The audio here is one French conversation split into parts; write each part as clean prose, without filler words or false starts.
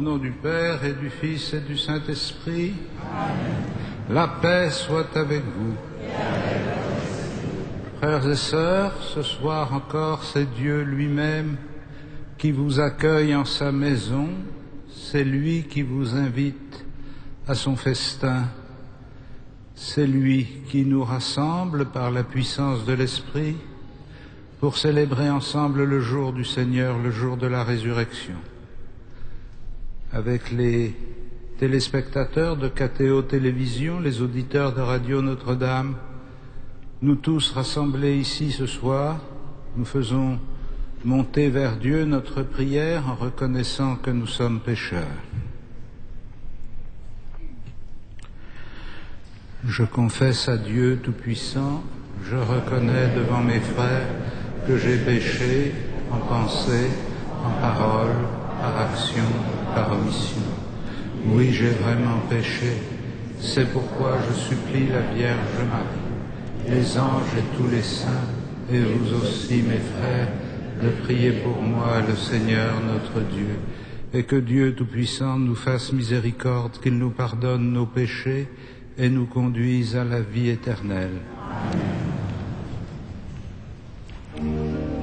nom du Père et du Fils et du Saint-Esprit. Amen. La paix soit avec vous. Frères et sœurs, ce soir encore, c'est Dieu lui-même qui vous accueille en sa maison. C'est lui qui vous invite à son festin. C'est lui qui nous rassemble par la puissance de l'Esprit pour célébrer ensemble le jour du Seigneur, le jour de la résurrection. Avec les téléspectateurs de KTO Télévision, les auditeurs de Radio Notre-Dame, nous tous rassemblés ici ce soir, nous faisons monter vers Dieu notre prière en reconnaissant que nous sommes pécheurs. Je confesse à Dieu Tout-Puissant, je reconnais devant mes frères que j'ai péché en pensée, en parole, par action, par omission. Oui, j'ai vraiment péché. C'est pourquoi je supplie la Vierge Marie, les anges et tous les saints, et vous aussi, mes frères, de prier pour moi, le Seigneur notre Dieu, et que Dieu Tout-Puissant nous fasse miséricorde, qu'il nous pardonne nos péchés et nous conduise à la vie éternelle. Amen.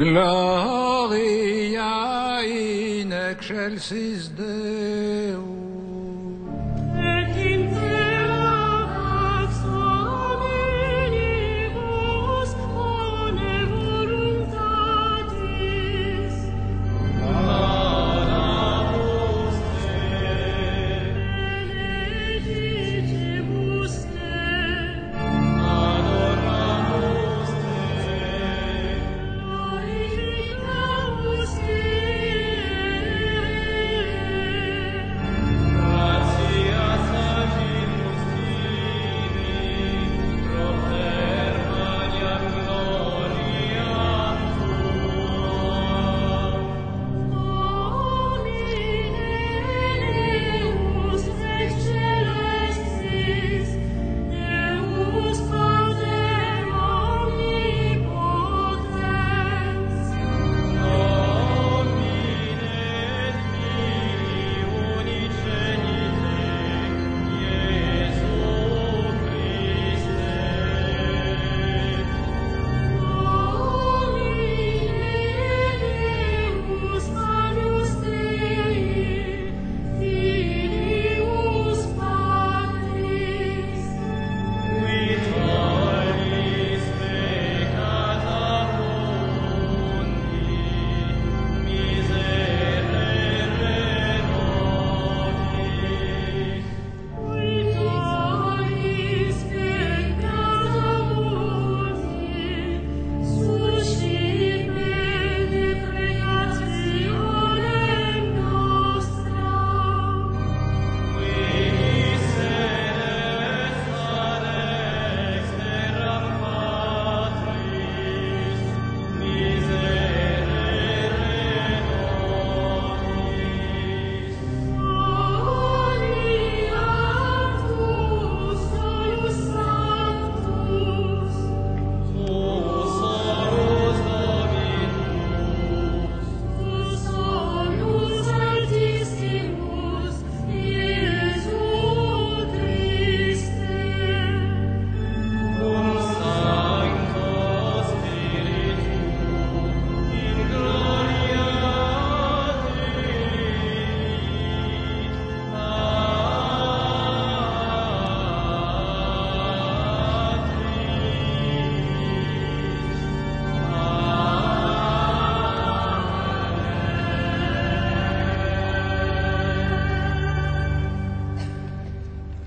Gloria in excelsis Deo. Et in terra pax hominibus bone voluntatis. Adoramus te. Benedicebus te. Adoramus te. Glorificamus te.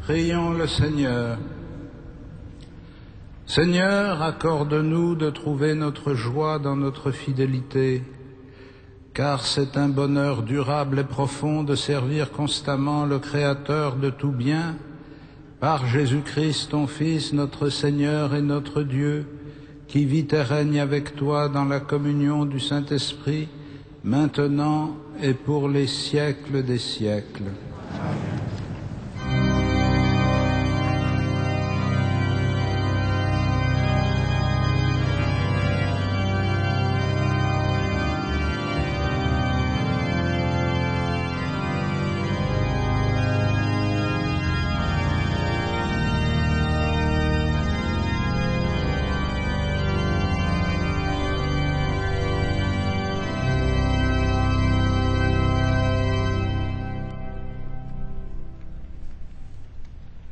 Prions le Seigneur. Seigneur, accorde-nous de trouver notre joie dans notre fidélité, car c'est un bonheur durable et profond de servir constamment le Créateur de tout bien, par Jésus-Christ, ton Fils, notre Seigneur et notre Dieu, qui vit et règne avec toi dans la communion du Saint-Esprit, maintenant et pour les siècles des siècles. Amen.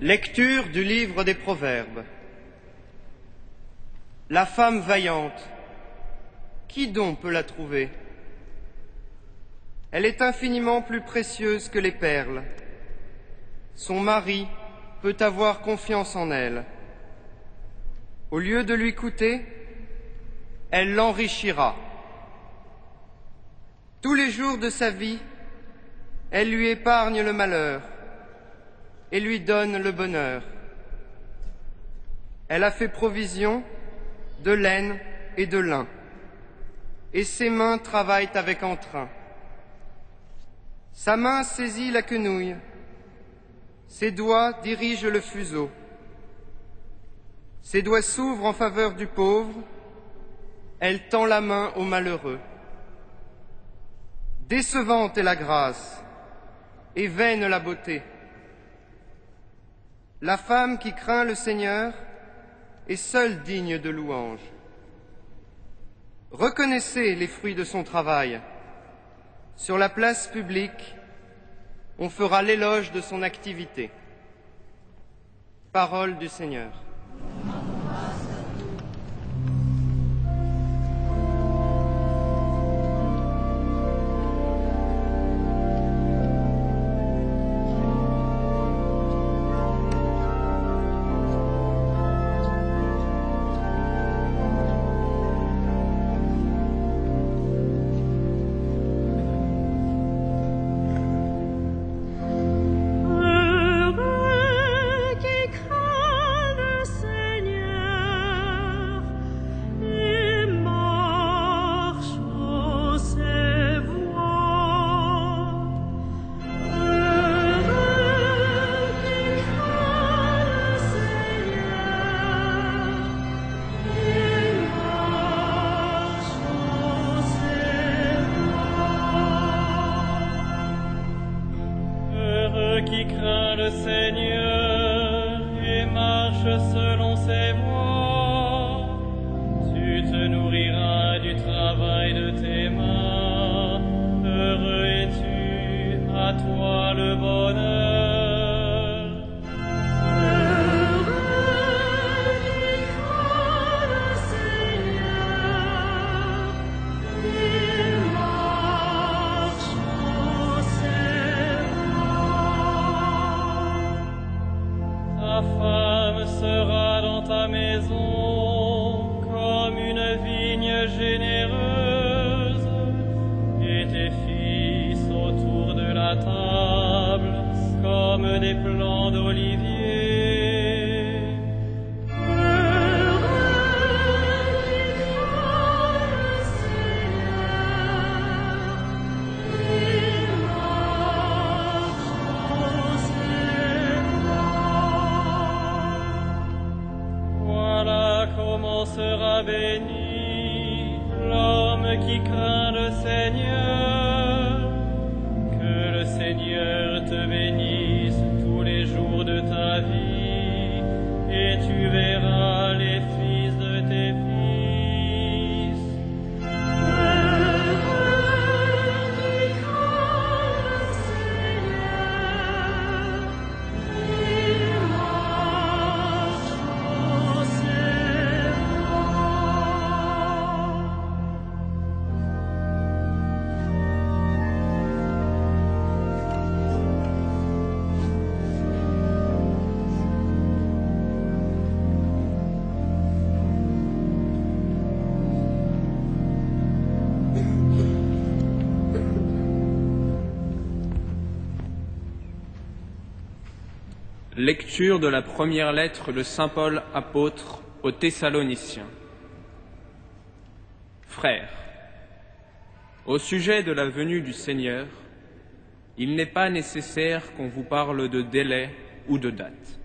Lecture du livre des Proverbes. La femme vaillante, qui donc peut la trouver? Elle est infiniment plus précieuse que les perles. Son mari peut avoir confiance en elle. Au lieu de lui coûter, elle l'enrichira. Tous les jours de sa vie, elle lui épargne le malheur et lui donne le bonheur. Elle a fait provision de laine et de lin, et ses mains travaillent avec entrain. Sa main saisit la quenouille, ses doigts dirigent le fuseau. Ses doigts s'ouvrent en faveur du pauvre, elle tend la main au malheureux. Décevante est la grâce, et vaine la beauté. La femme qui craint le Seigneur est seule digne de louange. Reconnaissez les fruits de son travail. Sur la place publique, on fera l'éloge de son activité. Parole du Seigneur. Qui craint le Seigneur et marche selon ses voies, tu te nourriras du travail de tes mains. Heureux es-tu, à toi le bonheur. Sera dans ta maison comme une vigne généreuse, et tes fils autour de la table comme des plants d'olivier. Comment sera béni l'homme qui craint le Seigneur. Que le Seigneur te bénisse tous les jours de ta vie, et tu verras les fils de tes fils. Lecture de la première lettre de saint Paul apôtre aux Thessaloniciens. Frères, au sujet de la venue du Seigneur, il n'est pas nécessaire qu'on vous parle de délai ou de date.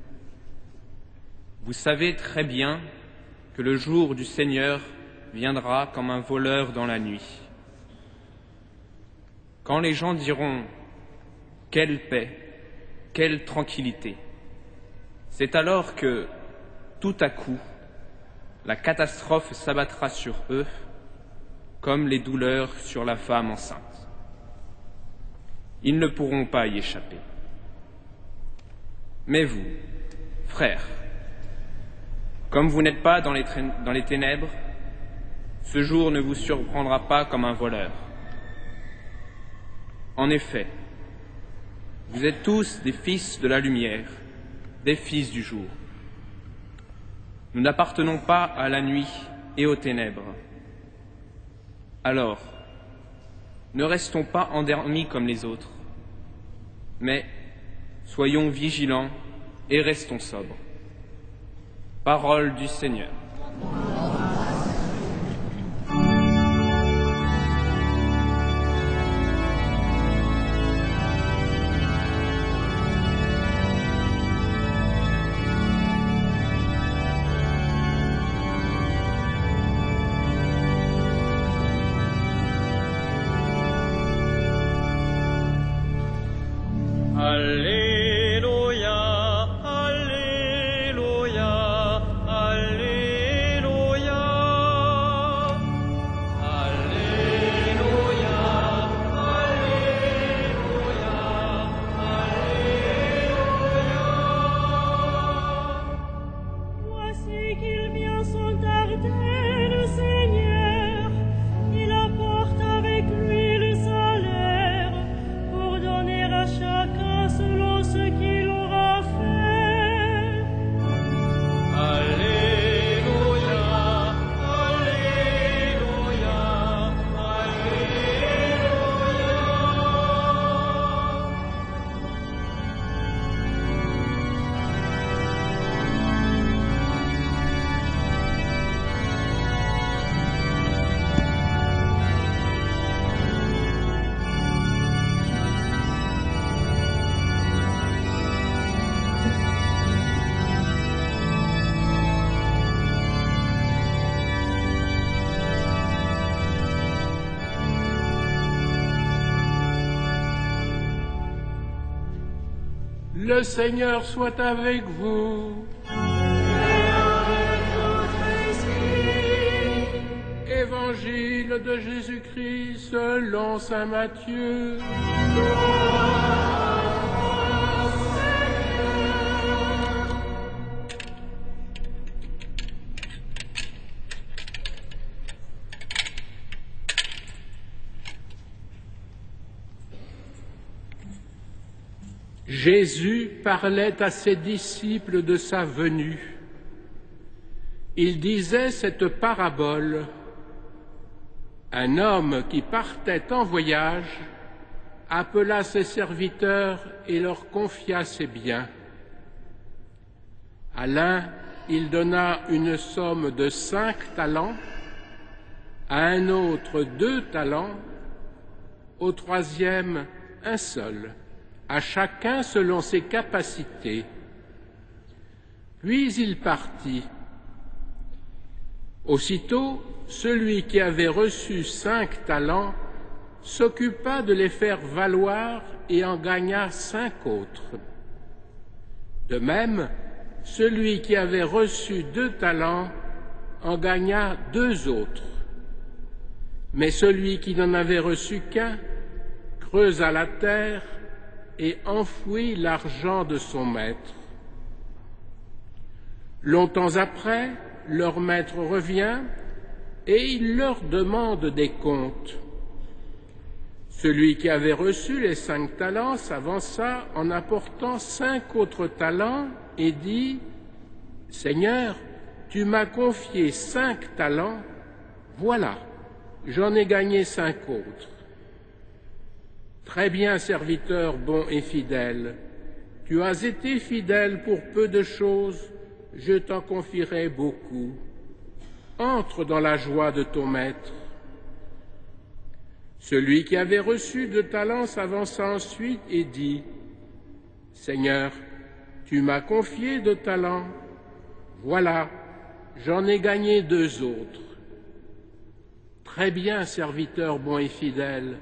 Vous savez très bien que le jour du Seigneur viendra comme un voleur dans la nuit. Quand les gens diront « Quelle paix, quelle tranquillité !» c'est alors que, tout à coup, la catastrophe s'abattra sur eux, comme les douleurs sur la femme enceinte. Ils ne pourront pas y échapper. Mais vous, frères, comme vous n'êtes pas dans les ténèbres, ce jour ne vous surprendra pas comme un voleur. En effet, vous êtes tous des fils de la lumière, des fils du jour. Nous n'appartenons pas à la nuit et aux ténèbres. Alors, ne restons pas endormis comme les autres, mais soyons vigilants et restons sobres. Parole du Seigneur. Alléluia, Alléluia, Alléluia. Alléluia, Alléluia, Alléluia. Voici qu'il vient sans tarder, le Seigneur. Il apporte avec lui le salaire pour donner à chacun selon ce qu'il aura fait. Alléluia, Alléluia, Le Seigneur soit avec vous. Évangile de Jésus-Christ selon saint Matthieu. Jésus parlait à ses disciples de sa venue. Il disait cette parabole. Un homme qui partait en voyage appela ses serviteurs et leur confia ses biens. À l'un, il donna une somme de 5 talents, à un autre 2 talents, au troisième un seul, à chacun selon ses capacités. Puis il partit. Aussitôt, celui qui avait reçu 5 talents s'occupa de les faire valoir et en gagna 5 autres. De même, celui qui avait reçu 2 talents en gagna 2 autres. Mais celui qui n'en avait reçu qu'un creusa la terre et enfouit l'argent de son maître. Longtemps après, leur maître revient et il leur demande des comptes. Celui qui avait reçu les 5 talents s'avança en apportant 5 autres talents et dit « Seigneur, tu m'as confié 5 talents, voilà, j'en ai gagné 5 autres. » Très bien, serviteur bon et fidèle, Tu as été fidèle pour peu de choses, je t'en confierai beaucoup. Entre dans la joie de ton maître. Celui qui avait reçu 2 talents s'avança ensuite et dit, « Seigneur, tu m'as confié 2 talents. Voilà, j'en ai gagné 2 autres. » Très bien, serviteur bon et fidèle,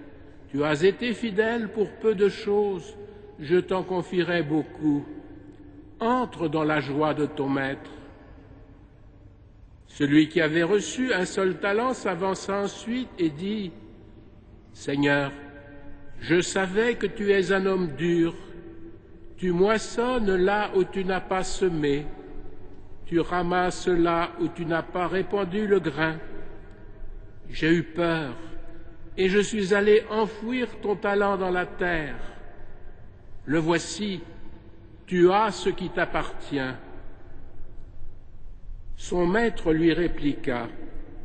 tu as été fidèle pour peu de choses, je t'en confierai beaucoup. Entre dans la joie de ton maître. Celui qui avait reçu 1 seul talent s'avança ensuite et dit, « Seigneur, je savais que tu es un homme dur. Tu moissonnes là où tu n'as pas semé. Tu ramasses là où tu n'as pas répandu le grain. J'ai eu peur et je suis allé enfouir ton talent dans la terre. Le voici, tu as ce qui t'appartient. » Son maître lui répliqua,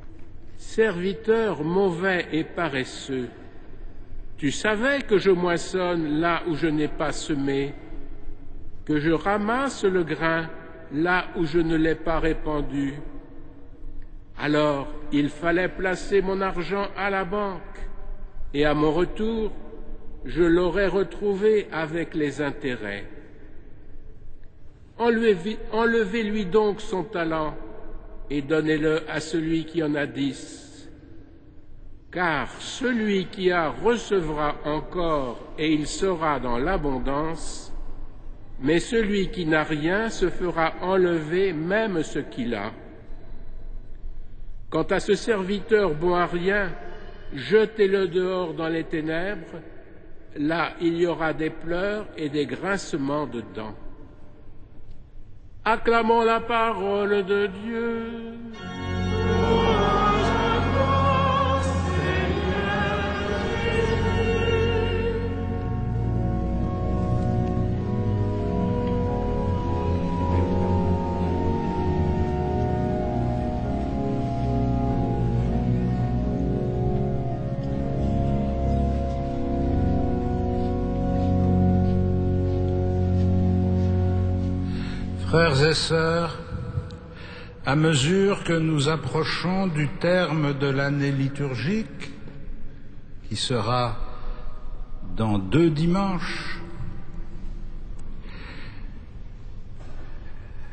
« Serviteur mauvais et paresseux, tu savais que je moissonne là où je n'ai pas semé, que je ramasse le grain là où je ne l'ai pas répandu. Alors il fallait placer mon argent à la banque, et à mon retour, je l'aurais retrouvé avec les intérêts. Enlevez-lui donc son talent et donnez-le à celui qui en a 10. Car celui qui a recevra encore et il sera dans l'abondance, mais celui qui n'a rien se fera enlever même ce qu'il a. Quant à ce serviteur bon à rien, jetez-le dehors dans les ténèbres, là il y aura des pleurs et des grincements de dents. » Acclamons la parole de Dieu. Frères et sœurs, à mesure que nous approchons du terme de l'année liturgique, qui sera dans 2 dimanches,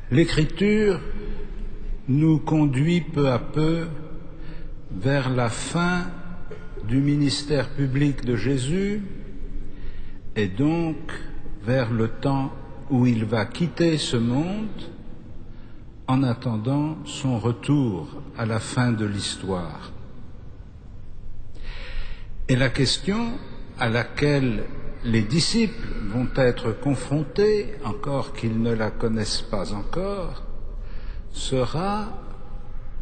l'Écriture nous conduit peu à peu vers la fin du ministère public de Jésus et donc vers le temps où il va quitter ce monde en attendant son retour à la fin de l'histoire. Et la question à laquelle les disciples vont être confrontés, encore qu'ils ne la connaissent pas encore, sera: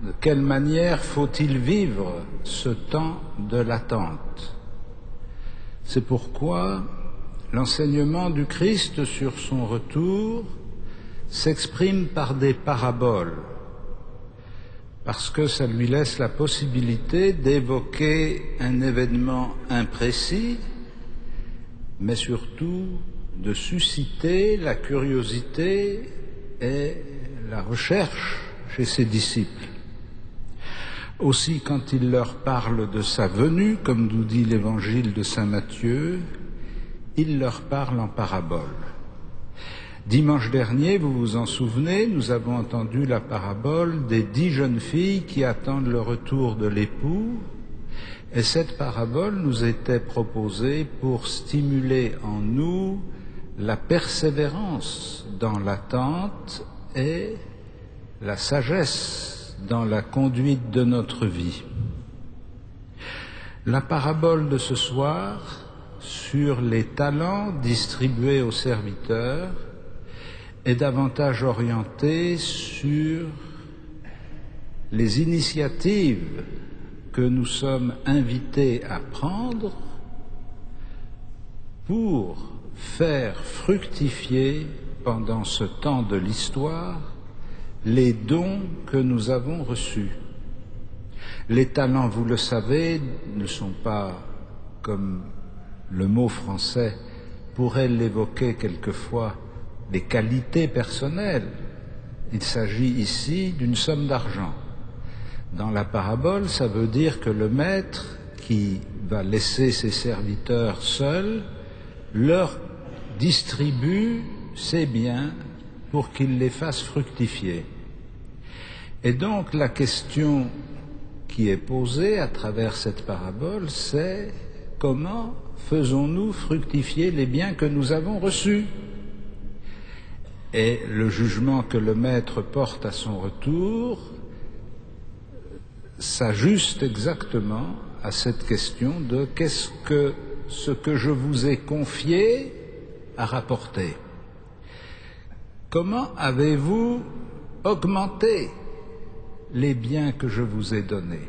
de quelle manière faut-il vivre ce temps de l'attente? C'est pourquoi l'enseignement du Christ sur son retour s'exprime par des paraboles, parce que ça lui laisse la possibilité d'évoquer un événement imprécis, mais surtout de susciter la curiosité et la recherche chez ses disciples. Aussi, quand il leur parle de sa venue, comme nous dit l'évangile de saint Matthieu, il leur parle en parabole. Dimanche dernier, vous vous en souvenez, nous avons entendu la parabole des 10 jeunes filles qui attendent le retour de l'époux, et cette parabole nous était proposée pour stimuler en nous la persévérance dans l'attente et la sagesse dans la conduite de notre vie. La parabole de ce soir sur les talents distribués aux serviteurs est davantage orientée sur les initiatives que nous sommes invités à prendre pour faire fructifier pendant ce temps de l'histoire les dons que nous avons reçus. Les talents, vous le savez, ne sont pas comme le mot français pourrait l'évoquer quelquefois les qualités personnelles. Il s'agit ici d'une somme d'argent. Dans la parabole, ça veut dire que le maître qui va laisser ses serviteurs seuls leur distribue ses biens pour qu'ils les fassent fructifier. Et donc la question qui est posée à travers cette parabole, c'est comment faisons-nous fructifier les biens que nous avons reçus? Et le jugement que le maître porte à son retour s'ajuste exactement à cette question de qu'est-ce que ce que je vous ai confié a rapporté. Comment avez-vous augmenté les biens que je vous ai donnés?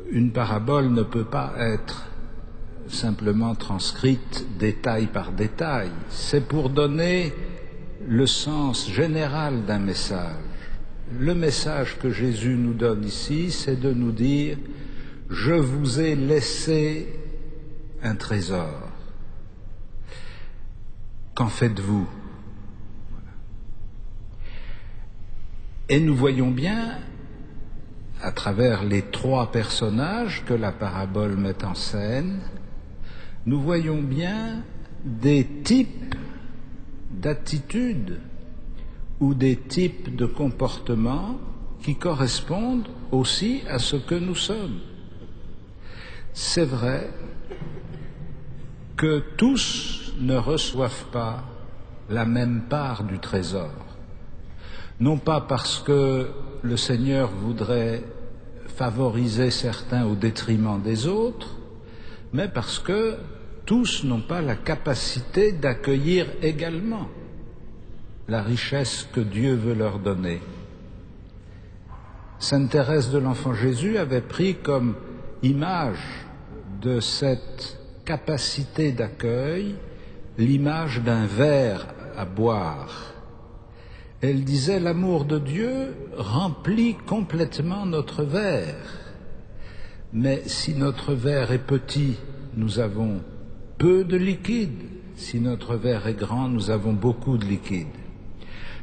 Une parabole ne peut pas être simplement transcrite détail par détail. C'est pour donner le sens général d'un message. Le message que Jésus nous donne ici, c'est de nous dire « Je vous ai laissé un trésor. Qu'en faites-vous » Et nous voyons bien, à travers les trois personnages que la parabole met en scène, nous voyons bien des types d'attitudes ou des types de comportements qui correspondent aussi à ce que nous sommes. C'est vrai que tous ne reçoivent pas la même part du trésor. Non pas parce que le Seigneur voudrait favoriser certains au détriment des autres, mais parce que tous n'ont pas la capacité d'accueillir également la richesse que Dieu veut leur donner. Sainte Thérèse de l'Enfant Jésus avait pris comme image de cette capacité d'accueil l'image d'un verre à boire. Elle disait, l'amour de Dieu remplit complètement notre verre. Mais si notre verre est petit, nous avons peu de liquide. Si notre verre est grand, nous avons beaucoup de liquide.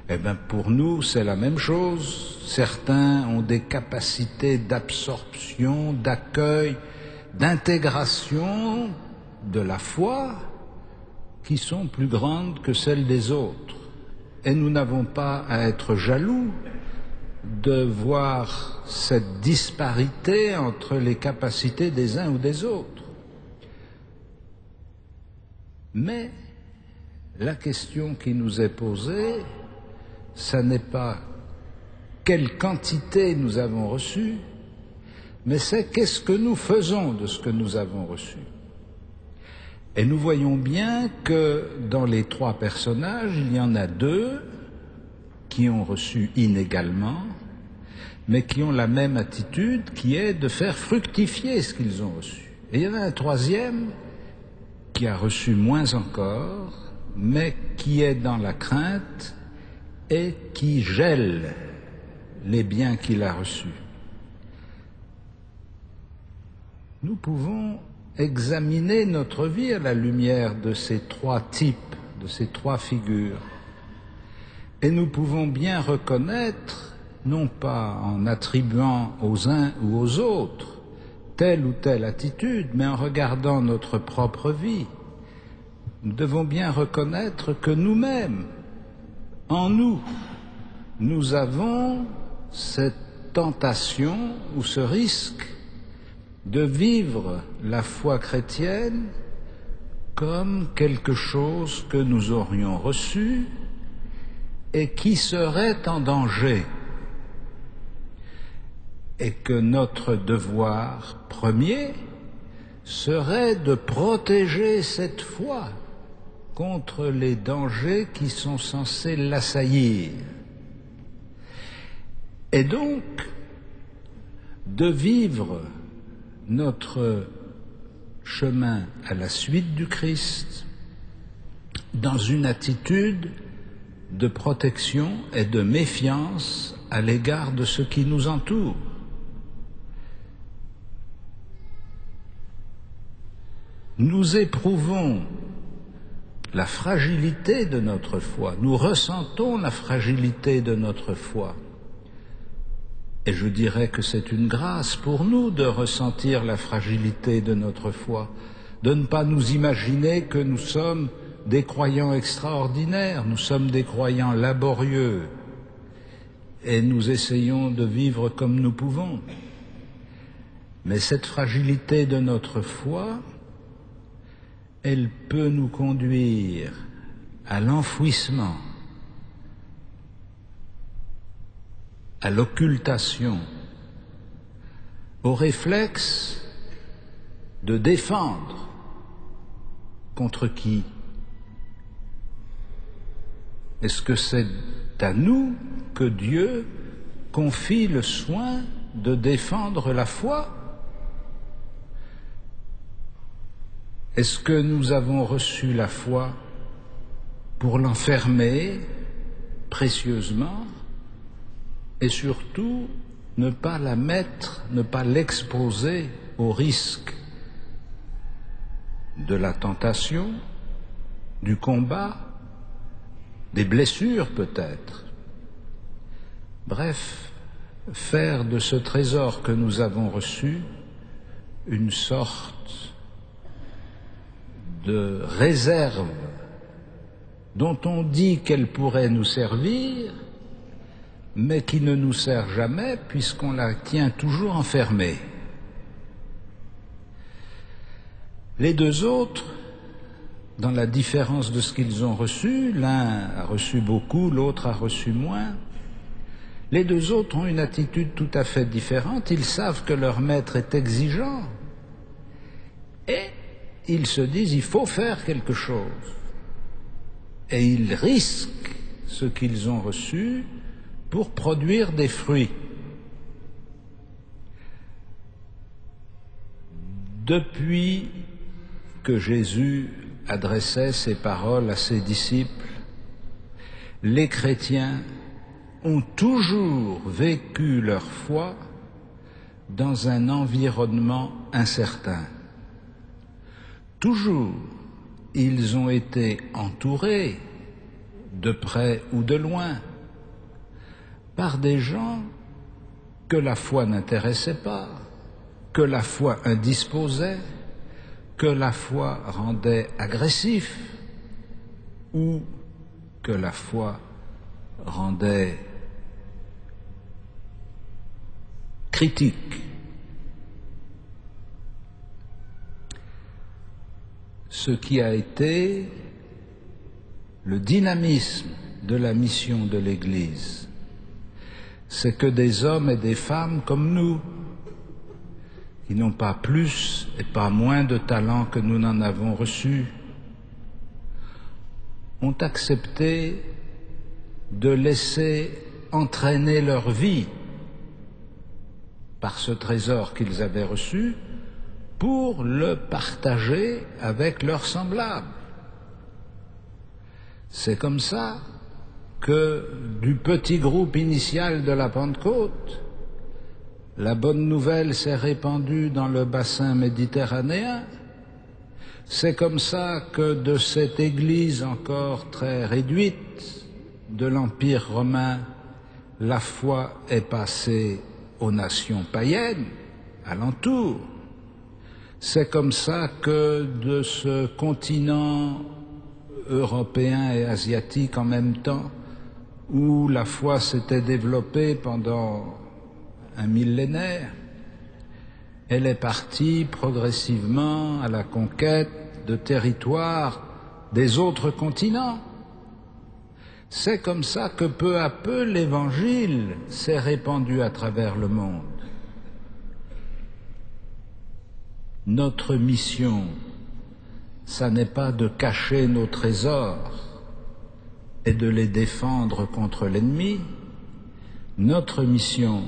Eh bien, pour nous, c'est la même chose. Certains ont des capacités d'absorption, d'accueil, d'intégration de la foi qui sont plus grandes que celles des autres. Et nous n'avons pas à être jaloux de voir cette disparité entre les capacités des uns ou des autres. Mais la question qui nous est posée, ça n'est pas quelle quantité nous avons reçu, mais c'est qu'est-ce que nous faisons de ce que nous avons reçu. Et nous voyons bien que dans les trois personnages, il y en a deux qui ont reçu inégalement, mais qui ont la même attitude qui est de faire fructifier ce qu'ils ont reçu. Et il y en a un troisième qui a reçu moins encore, mais qui est dans la crainte et qui gèle les biens qu'il a reçus. Nous pouvons examiner notre vie à la lumière de ces trois types, de ces trois figures. Et nous pouvons bien reconnaître, non pas en attribuant aux uns ou aux autres telle ou telle attitude, mais en regardant notre propre vie, nous devons bien reconnaître que nous-mêmes, en nous, nous avons cette tentation ou ce risque de vivre la foi chrétienne comme quelque chose que nous aurions reçu et qui serait en danger, et que notre devoir premier serait de protéger cette foi contre les dangers qui sont censés l'assaillir, et donc de vivre notre chemin à la suite du Christ dans une attitude de protection et de méfiance à l'égard de ce qui nous entoure. Nous éprouvons la fragilité de notre foi. Nous ressentons la fragilité de notre foi. Et je dirais que c'est une grâce pour nous de ressentir la fragilité de notre foi, de ne pas nous imaginer que nous sommes des croyants extraordinaires, nous sommes des croyants laborieux et nous essayons de vivre comme nous pouvons. Mais cette fragilité de notre foi, elle peut nous conduire à l'enfouissement, à l'occultation, au réflexe de défendre. Contre qui? Est-ce que c'est à nous que Dieu confie le soin de défendre la foi? Est-ce que nous avons reçu la foi pour l'enfermer précieusement et surtout ne pas la mettre, ne pas l'exposer au risque de la tentation, du combat, des blessures peut-être? Bref, faire de ce trésor que nous avons reçu une sorte de réserve dont on dit qu'elle pourrait nous servir, mais qui ne nous sert jamais puisqu'on la tient toujours enfermée. Les deux autres, dans la différence de ce qu'ils ont reçu, l'un a reçu beaucoup, l'autre a reçu moins, les deux autres ont une attitude tout à fait différente. Ils savent que leur maître est exigeant et ils se disent il faut faire quelque chose. Et ils risquent ce qu'ils ont reçu pour produire des fruits. Depuis que Jésus adressait ces paroles à ses disciples, les chrétiens ont toujours vécu leur foi dans un environnement incertain. Toujours, ils ont été entourés, de près ou de loin, par des gens que la foi n'intéressait pas, que la foi indisposait, que la foi rendait agressif ou que la foi rendait critique. Ce qui a été le dynamisme de la mission de l'Église, c'est que des hommes et des femmes comme nous, qui n'ont pas plus et pas moins de talent que nous n'en avons reçu, ont accepté de laisser entraîner leur vie par ce trésor qu'ils avaient reçu pour le partager avec leurs semblables. C'est comme ça que du petit groupe initial de la Pentecôte, la bonne nouvelle s'est répandue dans le bassin méditerranéen. C'est comme ça que de cette église encore très réduite de l'Empire romain, la foi est passée aux nations païennes alentour. C'est comme ça que de ce continent européen et asiatique en même temps, où la foi s'était développée pendant un millénaire, elle est partie progressivement à la conquête de territoires des autres continents. C'est comme ça que peu à peu l'Évangile s'est répandu à travers le monde. Notre mission, ça n'est pas de cacher nos trésors et de les défendre contre l'ennemi. Notre mission,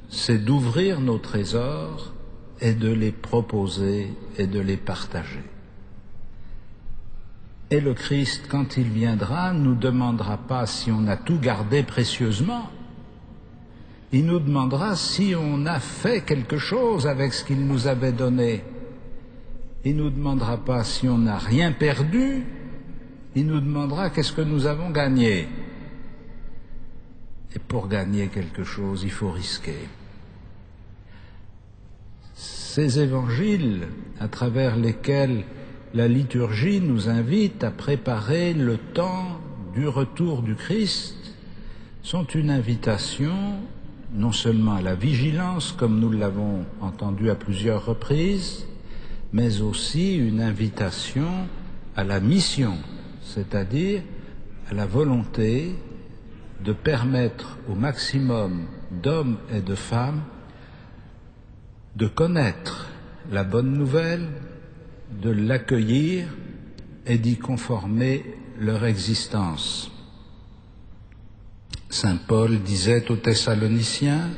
c'est d'ouvrir nos trésors et de les proposer et de les partager. Et le Christ, quand il viendra, ne nous demandera pas si on a tout gardé précieusement. Il nous demandera si on a fait quelque chose avec ce qu'il nous avait donné. Il ne nous demandera pas si on n'a rien perdu, il nous demandera qu'est-ce que nous avons gagné. Et pour gagner quelque chose, il faut risquer. Ces évangiles, à travers lesquels la liturgie nous invite à préparer le temps du retour du Christ, sont une invitation non seulement à la vigilance, comme nous l'avons entendu à plusieurs reprises, mais aussi une invitation à la mission, c'est-à-dire à la volonté de permettre au maximum d'hommes et de femmes de connaître la bonne nouvelle, de l'accueillir et d'y conformer leur existence. Saint Paul disait aux Thessaloniciens,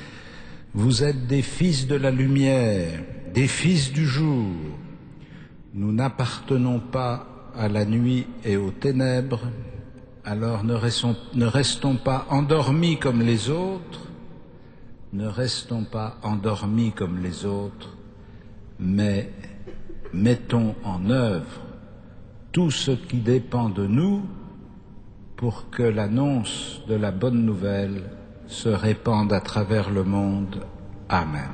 « Vous êtes des fils de la lumière, des fils du jour. Nous n'appartenons pas à la nuit et aux ténèbres, alors ne restons pas endormis comme les autres, mais mettons en œuvre tout ce qui dépend de nous pour que l'annonce de la bonne nouvelle se répande à travers le monde. Amen.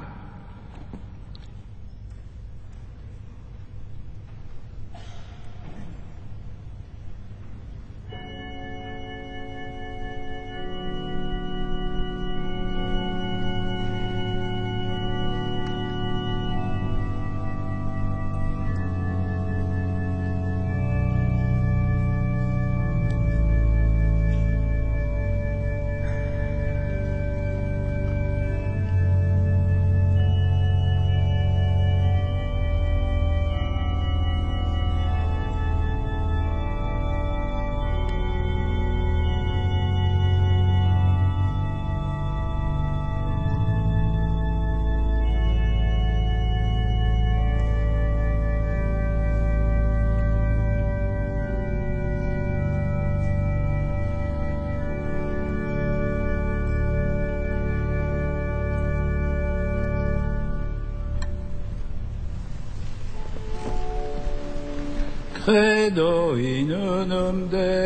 Credo in unum Deum.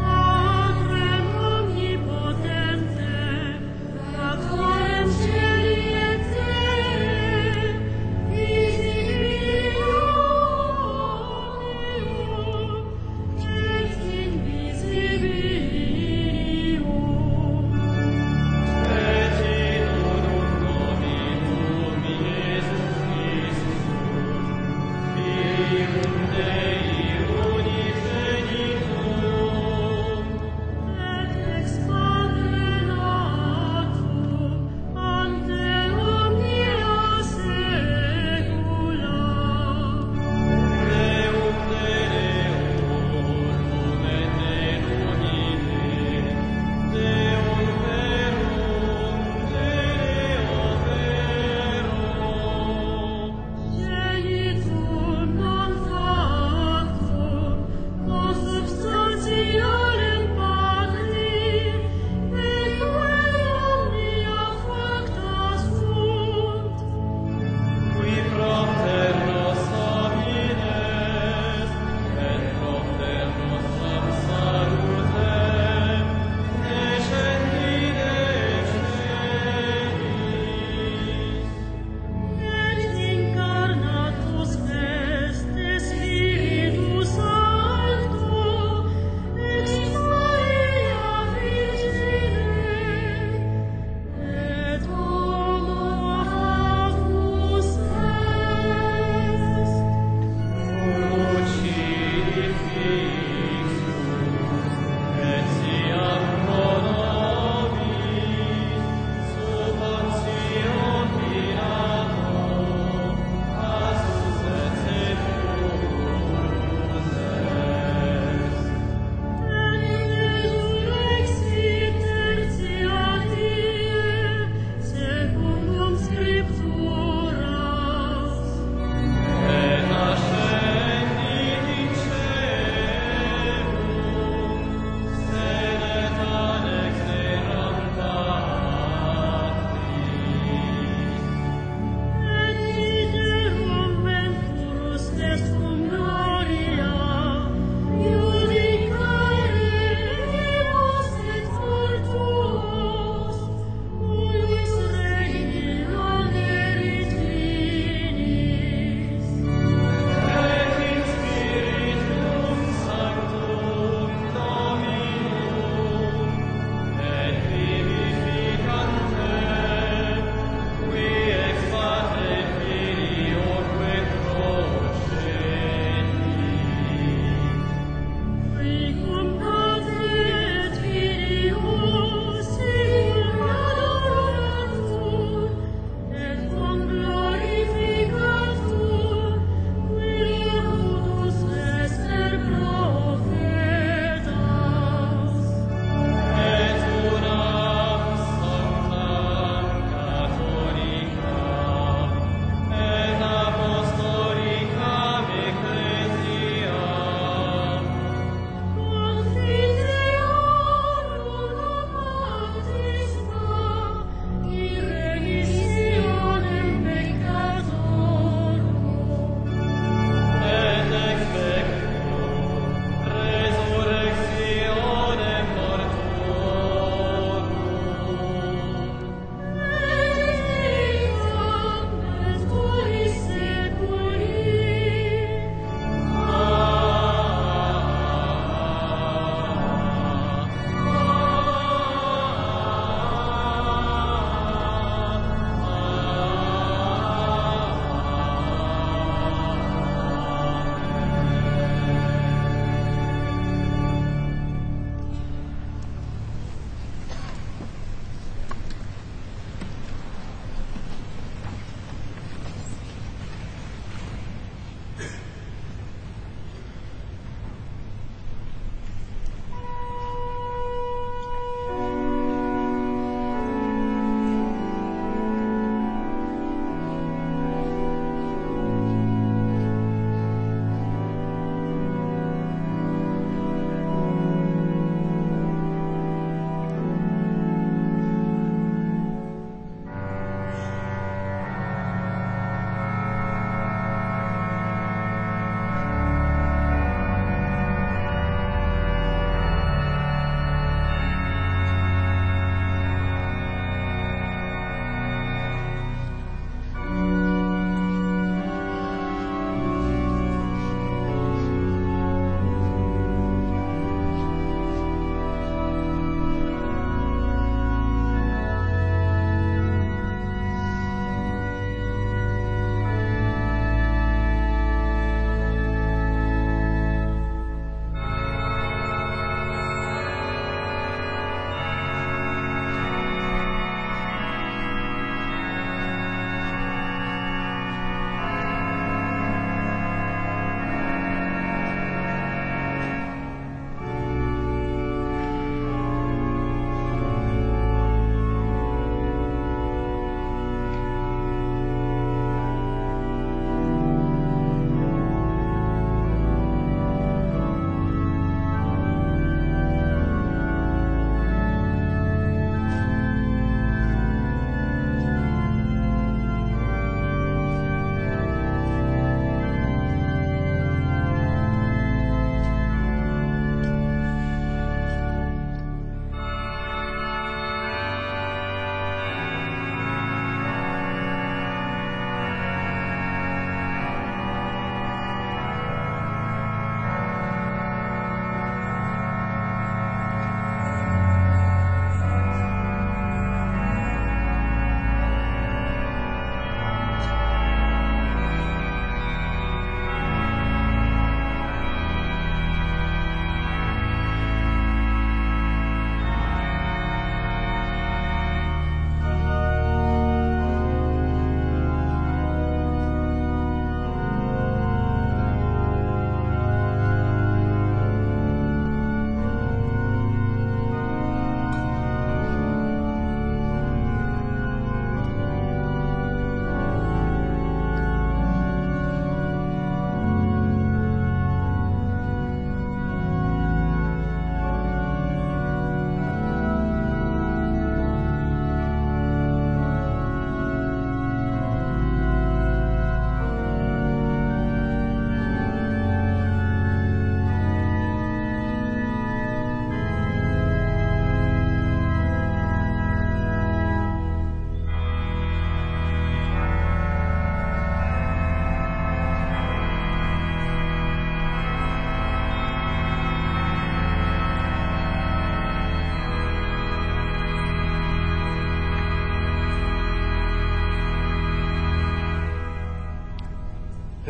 Patrem omnipotente, Patrem cieli et terrae, visibilium et invisibilium. Et in unum Dominum Iesus Christus, Filium Dei unigenitum, Et ex Padre natum, ante omnia saecula. Deum Deorum et in umine, Deum verum, Deo verum. Genitum non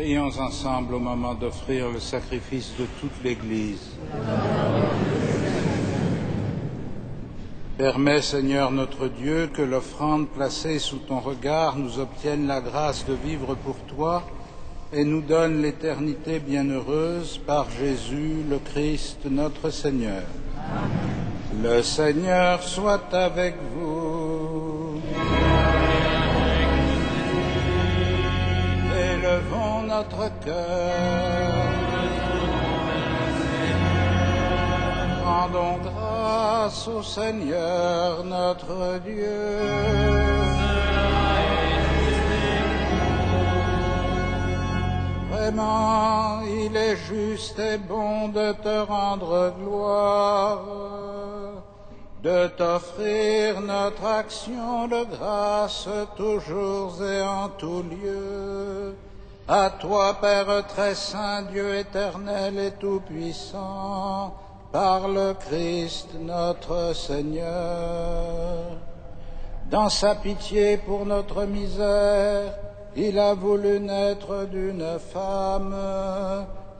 Prions ensemble au moment d'offrir le sacrifice de toute l'Église. Permets, Seigneur notre Dieu, que l'offrande placée sous ton regard nous obtienne la grâce de vivre pour toi et nous donne l'éternité bienheureuse par Jésus le Christ notre Seigneur. Amen. Le Seigneur soit avec vous. Élevons notre cœur. Rendons grâce au Seigneur notre Dieu. Vraiment, il est juste et bon de te rendre gloire, de t'offrir notre action de grâce toujours et en tout lieu. À toi, Père très saint, Dieu éternel et tout-puissant, par le Christ notre Seigneur. Dans sa pitié pour notre misère, il a voulu naître d'une femme,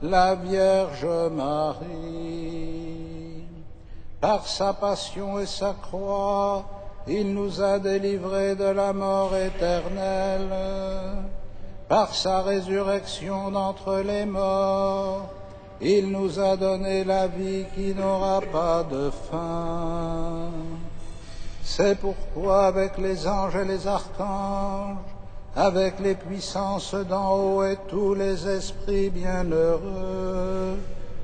la Vierge Marie. Par sa passion et sa croix, il nous a délivrés de la mort éternelle. Par sa résurrection d'entre les morts, il nous a donné la vie qui n'aura pas de fin. C'est pourquoi, avec les anges et les archanges, avec les puissances d'en haut et tous les esprits bienheureux,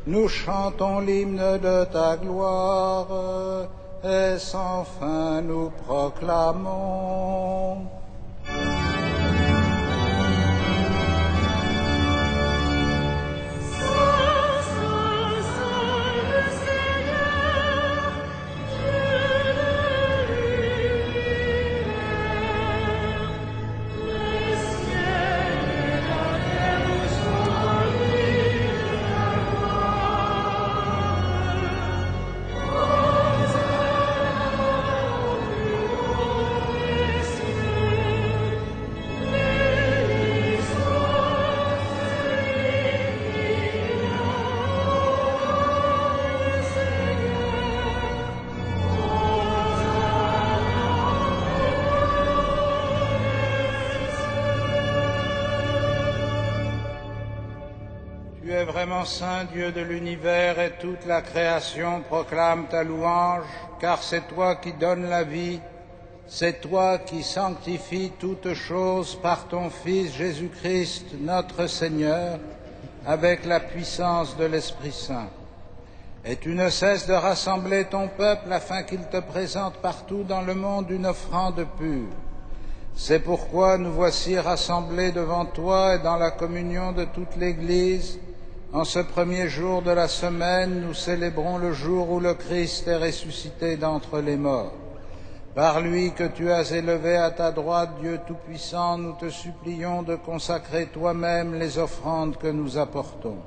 nous chantons l'hymne de ta gloire, et sans fin nous proclamons. Tu es vraiment saint, Dieu de l'univers, et toute la création proclame ta louange, car c'est toi qui donnes la vie, c'est toi qui sanctifies toutes choses par ton Fils Jésus-Christ, notre Seigneur, avec la puissance de l'Esprit Saint. Et tu ne cesses de rassembler ton peuple afin qu'il te présente partout dans le monde une offrande pure. C'est pourquoi nous voici rassemblés devant toi et dans la communion de toute l'Église. En ce premier jour de la semaine, nous célébrons le jour où le Christ est ressuscité d'entre les morts. Par lui que tu as élevé à ta droite, Dieu Tout-Puissant, nous te supplions de consacrer toi-même les offrandes que nous apportons.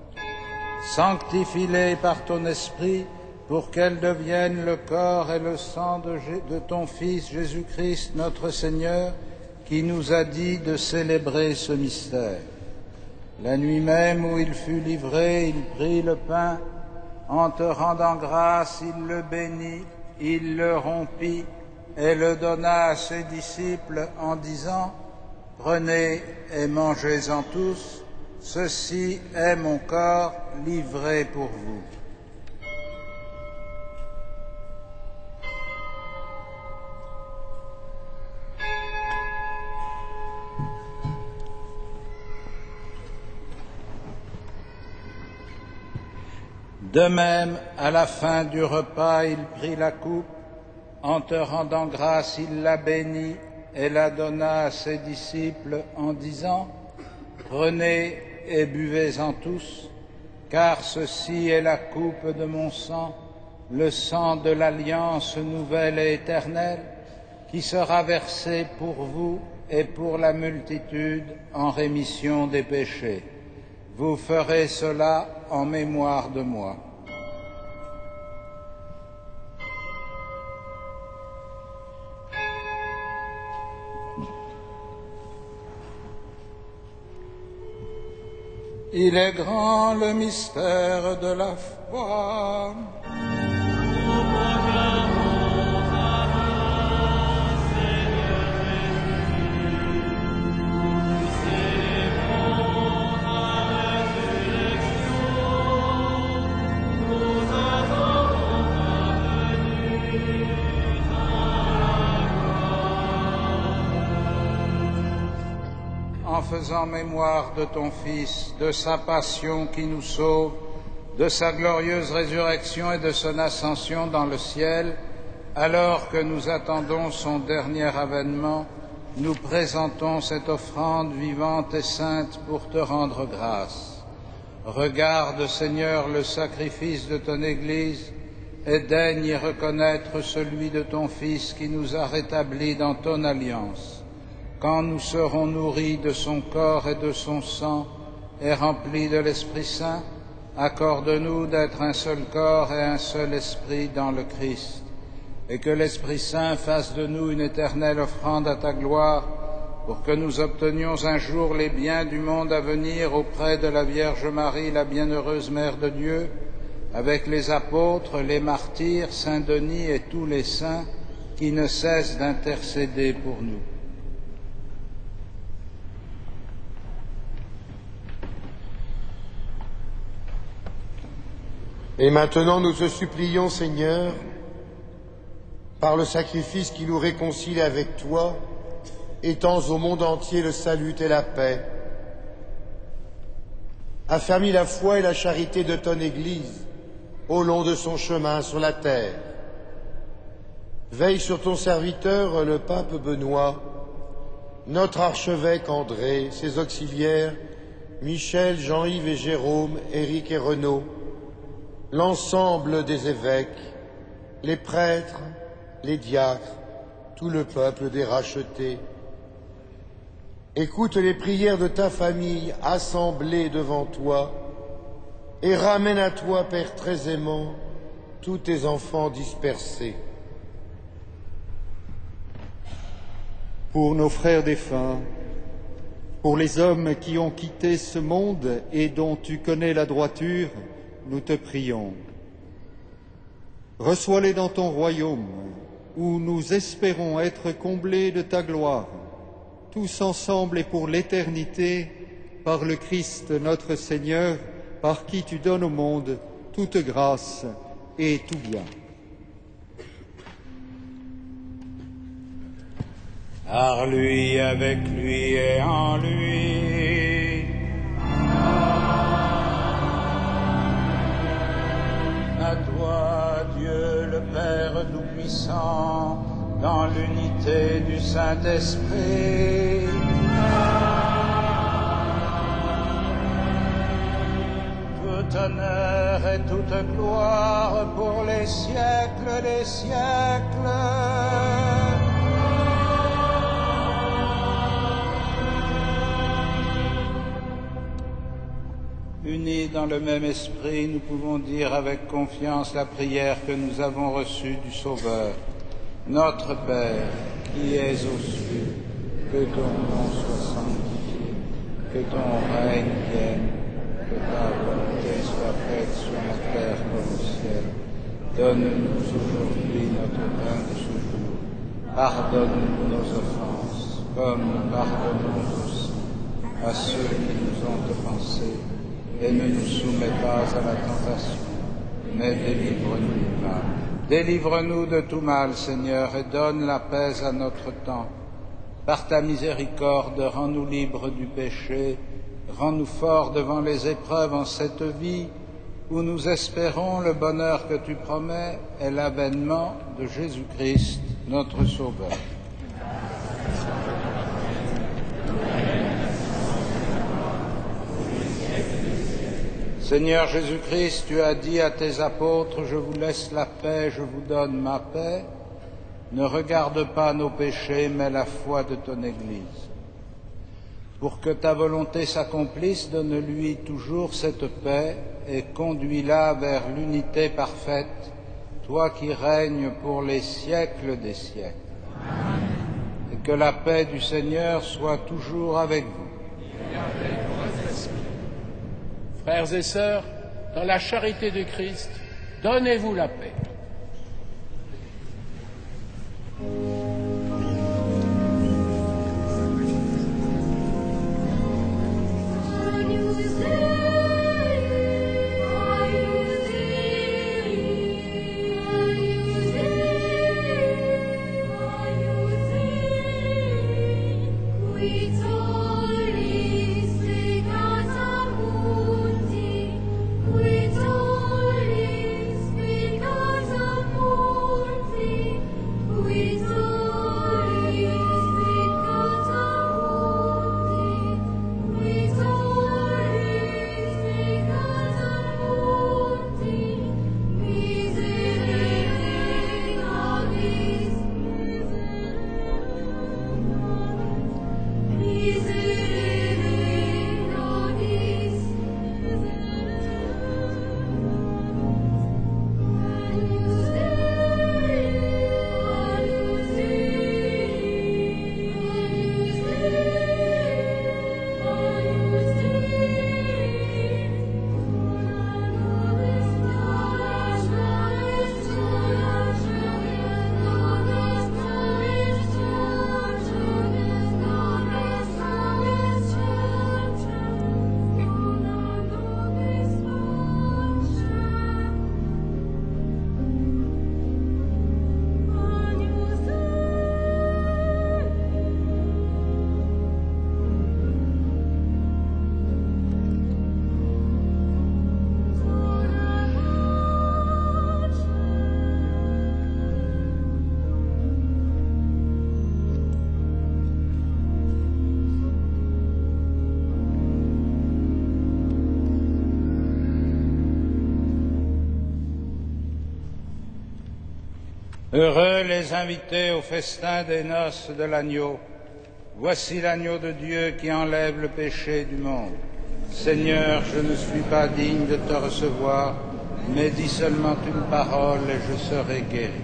Sanctifie-les par ton Esprit pour qu'elles deviennent le corps et le sang de ton Fils Jésus-Christ, notre Seigneur, qui nous a dit de célébrer ce mystère. La nuit même où il fut livré, il prit le pain. En te rendant grâce, il le bénit, il le rompit et le donna à ses disciples en disant : « Prenez et mangez-en tous, ceci est mon corps livré pour vous. » De même, à la fin du repas, il prit la coupe. En te rendant grâce, il la bénit et la donna à ses disciples en disant : « Prenez et buvez-en tous, car ceci est la coupe de mon sang, le sang de l'alliance nouvelle et éternelle, qui sera versé pour vous et pour la multitude en rémission des péchés. Vous ferez cela en mémoire de moi. » Il est grand le mystère de la foi. En faisant mémoire de ton Fils, de sa passion qui nous sauve, de sa glorieuse résurrection et de son ascension dans le ciel, alors que nous attendons son dernier avènement, nous présentons cette offrande vivante et sainte pour te rendre grâce. Regarde, Seigneur, le sacrifice de ton Église et daigne y reconnaître celui de ton Fils qui nous a rétablis dans ton alliance. Quand nous serons nourris de son corps et de son sang et remplis de l'Esprit Saint, accorde-nous d'être un seul corps et un seul esprit dans le Christ, et que l'Esprit Saint fasse de nous une éternelle offrande à ta gloire, pour que nous obtenions un jour les biens du monde à venir auprès de la Vierge Marie, la bienheureuse Mère de Dieu, avec les apôtres, les martyrs, Saint Denis et tous les saints qui ne cessent d'intercéder pour nous. Et maintenant, nous te supplions, Seigneur, par le sacrifice qui nous réconcilie avec toi, étends au monde entier le salut et la paix. Affermis la foi et la charité de ton Église au long de son chemin sur la terre. Veille sur ton serviteur, le pape Benoît, notre archevêque André, ses auxiliaires, Michel, Jean-Yves et Jérôme, Éric et Renaud, l'ensemble des évêques, les prêtres, les diacres, tout le peuple des rachetés. Écoute les prières de ta famille assemblée devant toi et ramène à toi, Père très aimant, tous tes enfants dispersés. Pour nos frères défunts, pour les hommes qui ont quitté ce monde et dont tu connais la droiture, nous te prions. Reçois-les dans ton royaume, où nous espérons être comblés de ta gloire, tous ensemble et pour l'éternité, par le Christ notre Seigneur, par qui tu donnes au monde toute grâce et tout bien. Par lui, avec lui et en lui. À toi, Dieu le Père Tout-Puissant, dans l'unité du Saint-Esprit. Tout honneur et toute gloire pour les siècles des siècles. Unis dans le même esprit, nous pouvons dire avec confiance la prière que nous avons reçue du Sauveur. Notre Père, qui es aux cieux, que ton nom soit sanctifié, que ton règne vienne, que ta volonté soit faite sur la terre comme au ciel. Donne-nous aujourd'hui notre pain de ce jour. Pardonne-nous nos offenses, comme nous pardonnons aussi à ceux qui nous ont offensés. Et ne nous soumets pas à la tentation, mais délivre-nous du mal. Délivre-nous de tout mal, Seigneur, et donne la paix à notre temps. Par ta miséricorde, rends-nous libres du péché, rends-nous forts devant les épreuves en cette vie, où nous espérons le bonheur que tu promets et l'avènement de Jésus-Christ, notre Sauveur. Seigneur Jésus-Christ, tu as dit à tes apôtres, je vous laisse la paix, je vous donne ma paix. Ne regarde pas nos péchés, mais la foi de ton Église. Pour que ta volonté s'accomplisse, donne-lui toujours cette paix et conduis-la vers l'unité parfaite, toi qui règnes pour les siècles des siècles. Et que la paix du Seigneur soit toujours avec vous. Frères et sœurs, dans la charité du Christ, donnez-vous la paix. Heureux les invités au festin des noces de l'agneau. Voici l'agneau de Dieu qui enlève le péché du monde. Seigneur, je ne suis pas digne de te recevoir, mais dis seulement une parole et je serai guéri.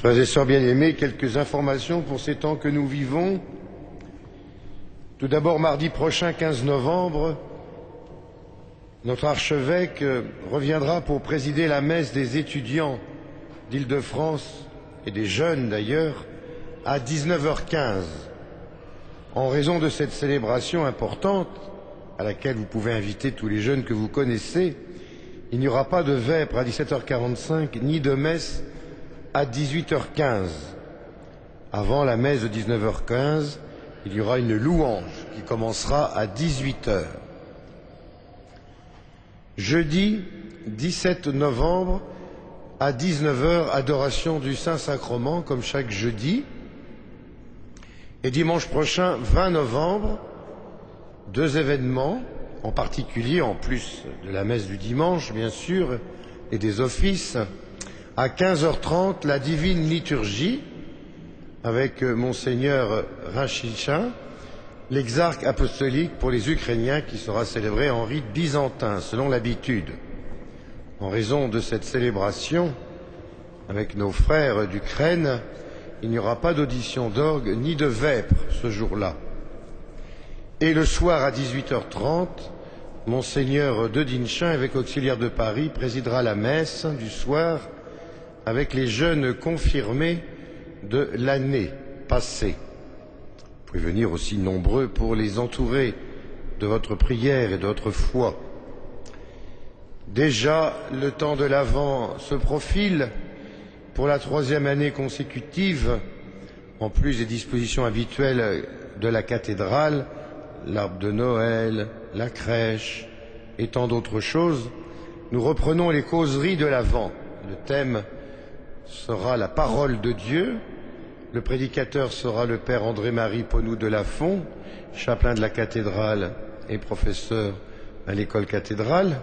Frères et sœurs bien-aimés, quelques informations pour ces temps que nous vivons. Tout d'abord, mardi prochain, 15 novembre, notre archevêque reviendra pour présider la messe des étudiants d'Île-de-France et des jeunes d'ailleurs à 19h15. En raison de cette célébration importante, à laquelle vous pouvez inviter tous les jeunes que vous connaissez, il n'y aura pas de vêpres à 17h45 ni de messe à 18h15. Avant la messe de 19h15, il y aura une louange qui commencera à 18h. Jeudi 17 novembre à 19h, adoration du Saint-Sacrement comme chaque jeudi. Et dimanche prochain, 20 novembre, deux événements, en particulier, en plus de la messe du dimanche, bien sûr, et des offices. À 15h30, la divine liturgie, avec Monseigneur Rachichin, l'exarque apostolique pour les Ukrainiens, qui sera célébré en rite byzantin, selon l'habitude. En raison de cette célébration, avec nos frères d'Ukraine, il n'y aura pas d'audition d'orgue ni de vêpres ce jour-là. Et le soir à 18h30, Monseigneur Dedinchin, évêque auxiliaire de Paris, présidera la messe du soir avec les jeunes confirmés de l'année passée. Vous pouvez venir aussi nombreux pour les entourer de votre prière et de votre foi. Déjà, le temps de l'Avent se profile pour la 3e année consécutive. En plus des dispositions habituelles de la cathédrale, l'arbre de Noël, la crèche et tant d'autres choses, nous reprenons les causeries de l'Avent. Le thème sera la parole de Dieu. Le prédicateur sera le père André-Marie Ponou de Lafont, chapelain de la cathédrale et professeur à l'école cathédrale.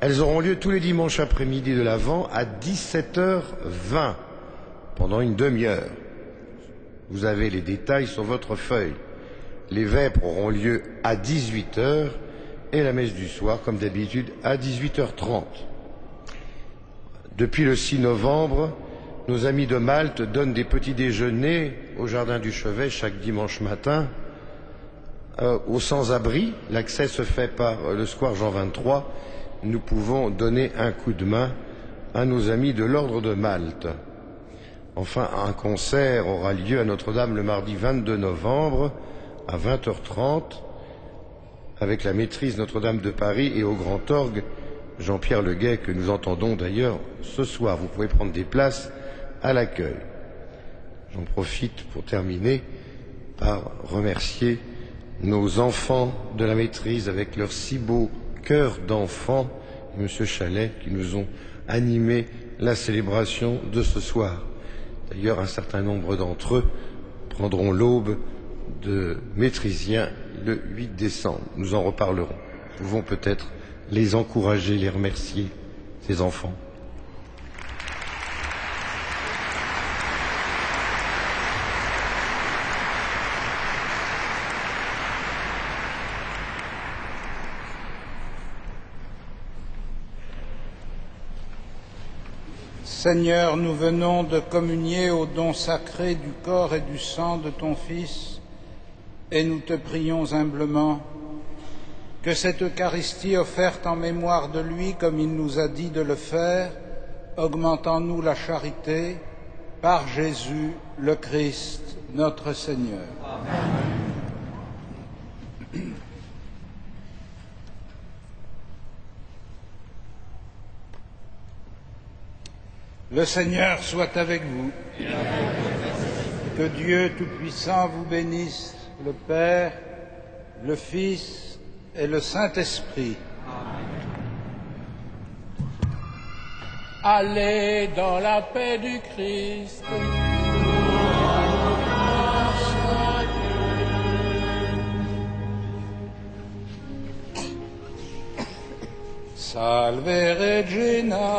Elles auront lieu tous les dimanches après-midi de l'Avent à 17h20, pendant une demi-heure. Vous avez les détails sur votre feuille. Les vêpres auront lieu à 18h et la messe du soir, comme d'habitude, à 18h30. Depuis le 6 novembre, nos amis de Malte donnent des petits déjeuners au Jardin du Chevet chaque dimanche matin aux sans-abri. L'accès se fait par le square Jean 23. Nous pouvons donner un coup de main à nos amis de l'Ordre de Malte. Enfin, un concert aura lieu à Notre-Dame le mardi 22 novembre à 20h30 avec la maîtrise Notre-Dame de Paris et au grand orgue Jean-Pierre Leguet que nous entendons d'ailleurs ce soir. Vous pouvez prendre des places à l'accueil. J'en profite pour terminer par remercier nos enfants de la maîtrise avec leurs si beaux cœurs d'enfants et M. Chalet qui nous ont animé la célébration de ce soir. D'ailleurs, un certain nombre d'entre eux prendront l'aube de maîtrisiens le 8 décembre. Nous en reparlerons. Nous pouvons peut-être les encourager, les remercier, ces enfants. Seigneur, nous venons de communier au don sacré du corps et du sang de ton Fils, et nous te prions humblement que cette Eucharistie offerte en mémoire de lui, comme il nous a dit de le faire, augmente en nous la charité, par Jésus le Christ, notre Seigneur. Amen. Le Seigneur soit avec vous. Que Dieu Tout-Puissant vous bénisse, le Père, le Fils et le Saint-Esprit. Allez dans la paix du Christ. Salve Regina.